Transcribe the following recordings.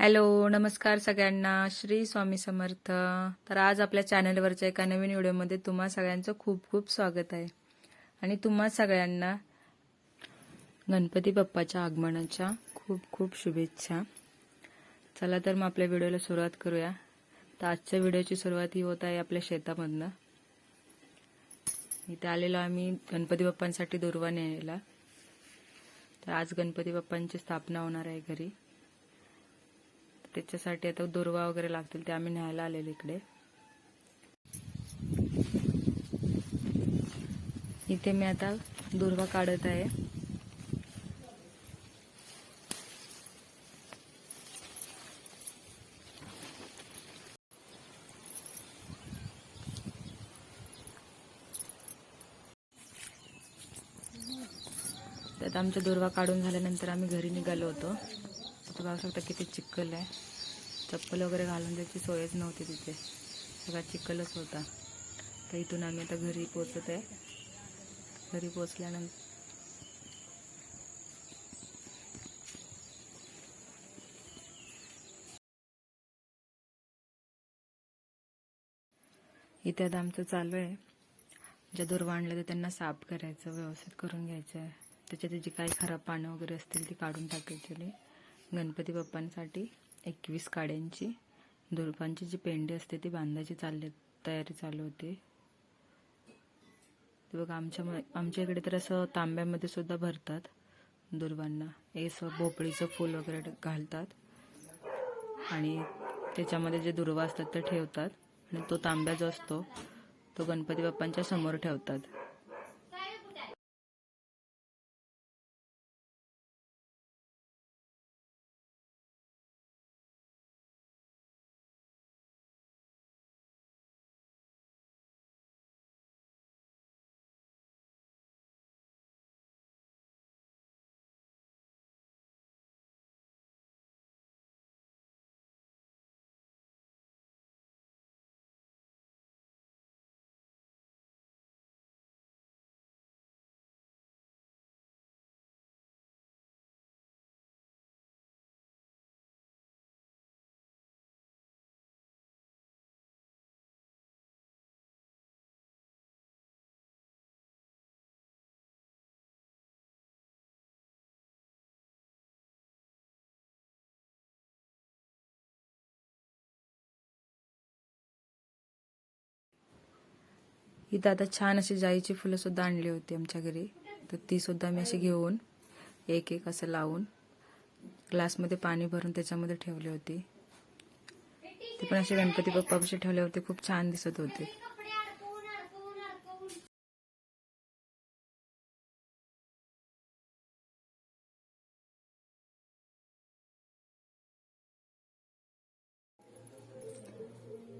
Hello, नमस्कार सगळ्यांना. श्री स्वामी समर्थ. तर आज आपल्या चॅनलवरच्या एका नवीन व्हिडिओमध्ये तुम्हा सगळ्यांचं खूप खूप स्वागत आहे आणि तुम्हा सगळ्यांना गणपती बाप्पाच्या आगमनाच्या खूप खूप शुभेच्छा. चला तर मग आपल्या व्हिडिओला सुरुवात करूया. तर आजच्या व्हिडिओची सुरुवात ही होत आहे आपल्या शेतामधनं. इथे आलेलो आम्ही गणपती बाप्पांसाठी दुर्वा न्यायला. तर आज गणपती बाप्पांची स्थापना होणार आहे घरी. त्याच्यासाठी आता दुर्वा वगैरे लागतील ते आम्ही न्यायला आलेलो इकडे. इथे मी आता दुर्वा काढत आहे. त्यात आमचा दुर्वा काढून झाल्यानंतर आम्ही घरी निघालो होतो. आता बघू शकता किती चिखल आहे. चप्पल वगैरे घालून जायची सोयच नव्हती तिथे, सगळा चिखलच होता. तर इथून आम्ही आता घरी पोहोचत आहे. घरी पोहोचल्यानंतर इथे आता आमचं चालू आहे. ज्या दुर्वा आणलं तर त्यांना साफ करायचं, व्यवस्थित करून घ्यायचं आहे. त्याच्यात जी काही खराब पानं वगैरे असतील ती काढून टाकायची. गणपती बाप्पांसाठी 21 काड्यांची दुर्वांची जी पेंडी असते ती बांधायची तयारी चालू होती. बघा आमच्या इकडे तर असं तांब्यामध्ये सुद्धा भरतात दुर्वांना. भोपळीचं फूल वगैरे घालतात आणि त्याच्यामध्ये जे दुर्वा असतात ते ठेवतात आणि तो तांब्या जो असतो तो गणपती बाप्पांच्या समोर ठेवतात. इथं आता छान अशी जाईची फुलं सुद्धा आणली होती आमच्या घरी. तर ती सुद्धा मी अशी घेऊन एक एक असं लावून ग्लासमध्ये पाणी भरून त्याच्यामध्ये ठेवली होती. ती पण अशी गणपती बाप्पापाशी ठेवल्यावरती खूप छान दिसत होती.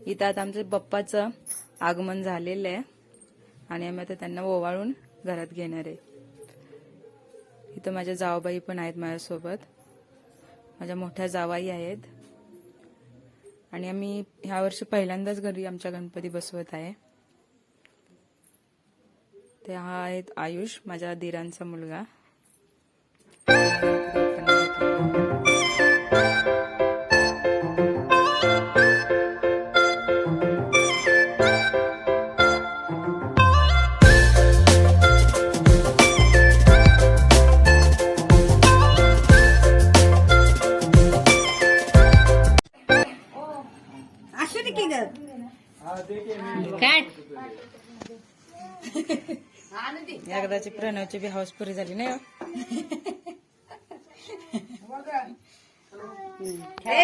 इथं आता आमच्या बाप्पाचं आगमन झालेलं आहे आणि आम्ही आता त्यांना ओवाळून घरात घेणार आहे. इथं माझ्या जावबाई पण आहेत माझ्यासोबत. माझ्या मोठ्या जावाई आहेत आणि आम्ही ह्या वर्षी पहिल्यांदाच घरी आमच्या गणपती बसवत आहे. ते हा आहेत आयुष, माझ्या दिरांचा मुलगा. एकदाची प्रणवची बी हाऊस पुरी झाली नाही.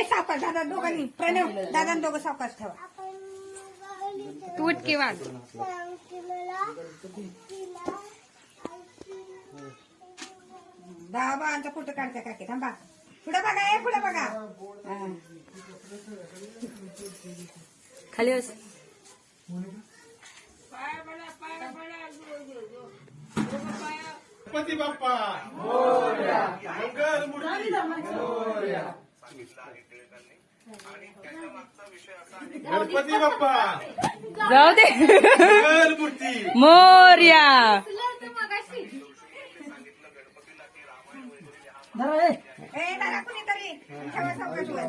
सावकाश दादा दोघांनी प्रणव दादा दोघं सावकाश ठेवा. तू उठके वाढ. बाबांचा फोटो काढते काकी. थांबा, पुढे बघा, पुढे बघा. खाली बस. गणपती बाप्पा मोरया, मंगलमूर्ती मोरया. गणपती बाप्पा जाऊ दे. मंगलमूर्ती मोरया. हे दादा कुणीतरी ठेवा चौकातवर.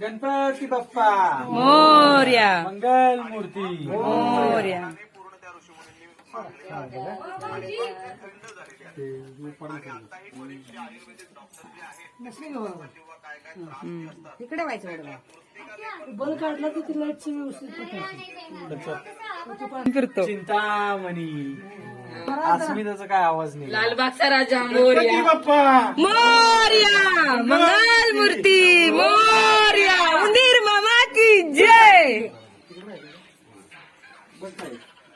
गणपती बाप्पा मोर्या मंगल मूर्ती मोर्या. इकडे व्हायचं वडवा. बल काढला की ती लाईटची व्यवस्थित फिरतो चिंतामणी अस्मिताचा काय आवाज नाही. लालबागचा राजा गणपती मोर्या बाप्पा मोर्या मंगल मूर्ती मोर्या उंदीर मामा की जय.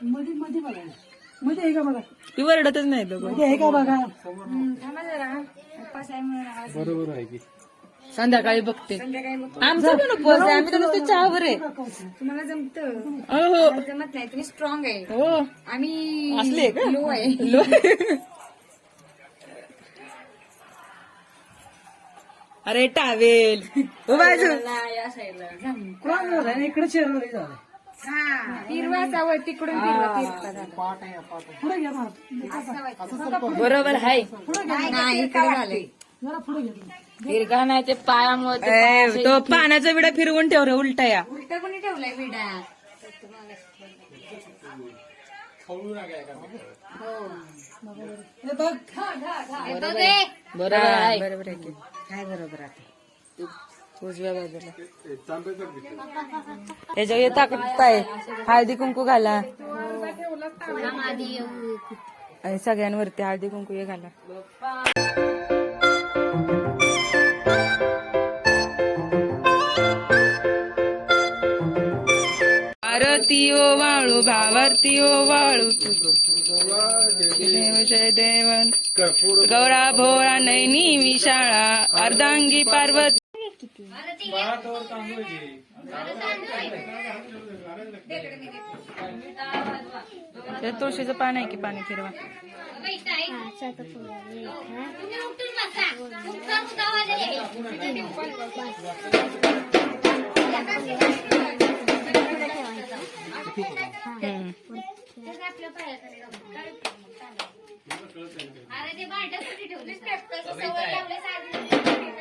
मध्ये मध्ये बघा मध्ये आहे का बघा ती वरडतच नाही तो. मध्ये आहे का बघा थांबा जरा. उपास आहे म्हणून आवाज. बरोबर आहे की संध्याकाळी बघते. संध्याकाळी बघ. आमचं पण उपवास आहे, आम्ही तर नुसतं चहावर आहे. तुम्हाला जमतं. हो जमत नाही, तुम्ही स्ट्रॉंग आहे. हो आम्ही असले का? लो आहे. लो. अरे टावेल हो बाजू. या साईडला कोण झालं इकडे चेअरवर झालं हा हिरवाचा वर तिकडून हिरवा पुढे घ्या ना बरोबर आहे. नाही इकडे झाले. जरा पुढे घ्या गिरगाण्याचे पायामुळे तो पाण्याचा विडा फिरवून ठेव रे उलटा या. उलटा कोणी ठेवलाय विडा. हे बघ बरोबर आहे. बरोबर आहे की. काय बरोबर आहे. उजव्या बाजूला त्याच्या ताकद आहे. हळदी कुंकू घाला आणि सगळ्यांवरती हळदी कुंकू हे घाला. आरती ओ वाळू भावारती ओ वाळू देव जय देवन गौरा भोळा नैनी विशाळा अर्धांगी पार्वती. त्यात तुळशीचं पान आहे की पाणी फिरवा. अरे ते भांड कुठे ठेवलीस? सवय लावली सारखी.